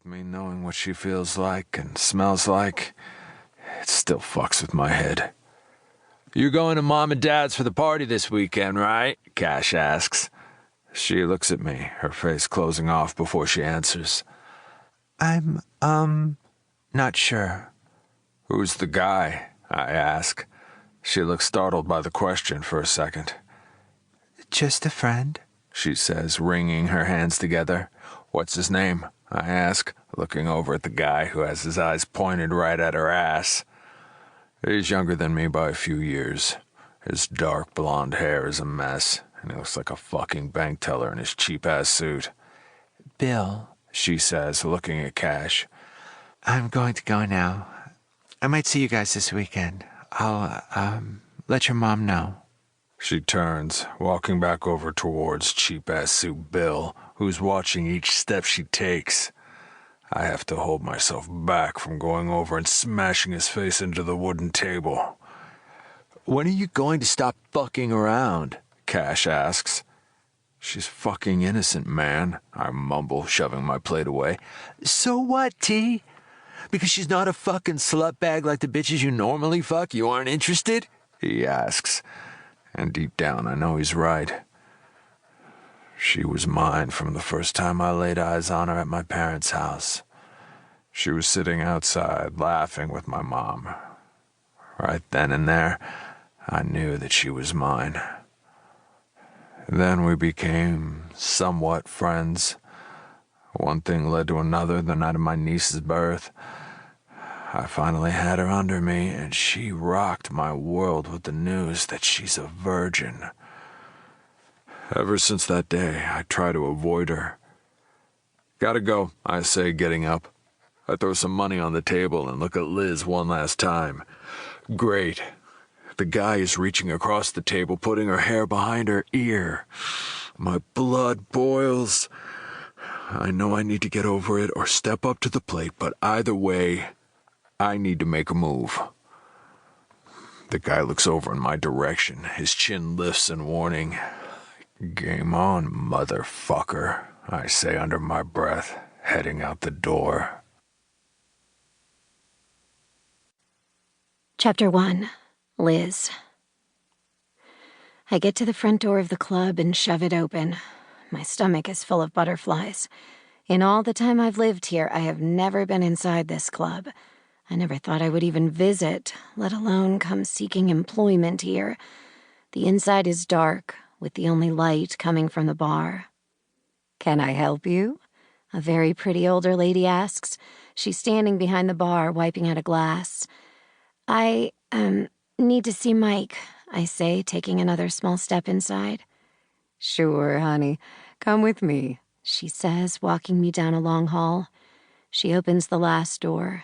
With me knowing what she feels like and smells like, it still fucks with my head. "You going to Mom and Dad's for the party this weekend, right?" Cash asks. She looks at me, her face closing off before she answers. "I'm, not sure." "Who's the guy?" I ask. She looks startled by the question for a second. "Just a friend," she says, wringing her hands together. "What's his name?" I ask, looking over at the guy who has his eyes pointed right at her ass. He's younger than me by a few years. His dark blonde hair is a mess, and he looks like a fucking bank teller in his cheap-ass suit. "Bill," she says, looking at Cash. "I'm going to go now. I might see you guys this weekend. I'll, let your mom know." She turns, walking back over towards cheap-ass suit Bill, who's watching each step she takes. I have to hold myself back from going over and smashing his face into the wooden table. "When are you going to stop fucking around?" Cash asks. "She's fucking innocent, man," I mumble, shoving my plate away. "So what, T? Because she's not a fucking slutbag like the bitches you normally fuck, you aren't interested?" he asks. And deep down, I know he's right. She was mine from the first time I laid eyes on her at my parents' house. She was sitting outside, laughing with my mom. Right then and there, I knew that she was mine. Then we became somewhat friends. One thing led to another the night of my niece's birth. I finally had her under me, and she rocked my world with the news that she's a virgin. Ever since that day, I try to avoid her. "Gotta go," I say, getting up. I throw some money on the table and look at Liz one last time. Great. The guy is reaching across the table, putting her hair behind her ear. My blood boils. I know I need to get over it or step up to the plate, but either way, I need to make a move. The guy looks over in my direction. His chin lifts in warning. "Game on, motherfucker," I say under my breath, heading out the door. Chapter 1. Liz. I get to the front door of the club and shove it open. My stomach is full of butterflies. In all the time I've lived here, I have never been inside this club. I never thought I would even visit, let alone come seeking employment here. The inside is dark, with the only light coming from the bar. "Can I help you?" a very pretty older lady asks. She's standing behind the bar, wiping out a glass. I need to see Mike," I say, taking another small step inside. "Sure, honey. Come with me," she says, walking me down a long hall. She opens the last door.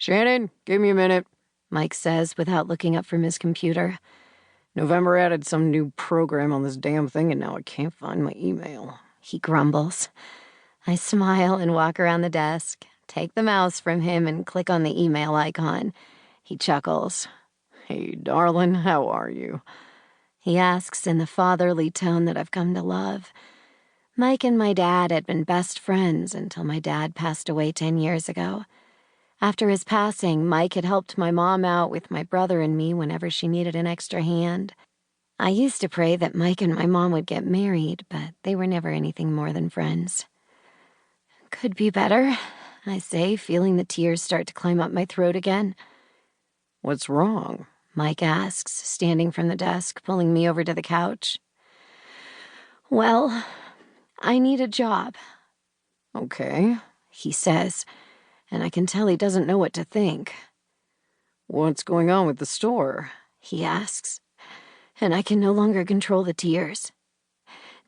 "Shannon, give me a minute," Mike says without looking up from his computer. "November added some new program on this damn thing and now I can't find my email," he grumbles. I smile and walk around the desk, take the mouse from him and click on the email icon. He chuckles. "Hey, darling, how are you?" he asks in the fatherly tone that I've come to love. Mike and my dad had been best friends until my dad passed away 10 years ago. After his passing, Mike had helped my mom out with my brother and me whenever she needed an extra hand. I used to pray that Mike and my mom would get married, but they were never anything more than friends. "Could be better," I say, feeling the tears start to climb up my throat again. "What's wrong?" Mike asks, standing from the desk, pulling me over to the couch. "Well, I need a job." "Okay," he says, and I can tell he doesn't know what to think. "What's going on with the store?" he asks, and I can no longer control the tears.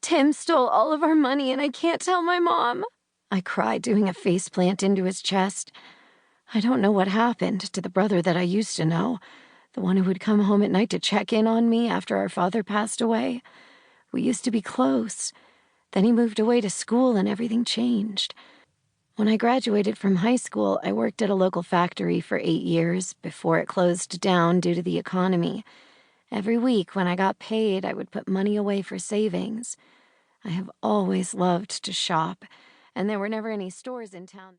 "Tim stole all of our money and I can't tell my mom," I cry, doing a faceplant into his chest. I don't know what happened to the brother that I used to know, the one who would come home at night to check in on me after our father passed away. We used to be close. Then he moved away to school and everything changed. When I graduated from high school, I worked at a local factory for 8 years before it closed down due to the economy. Every week when I got paid, I would put money away for savings. I have always loved to shop, and there were never any stores in town.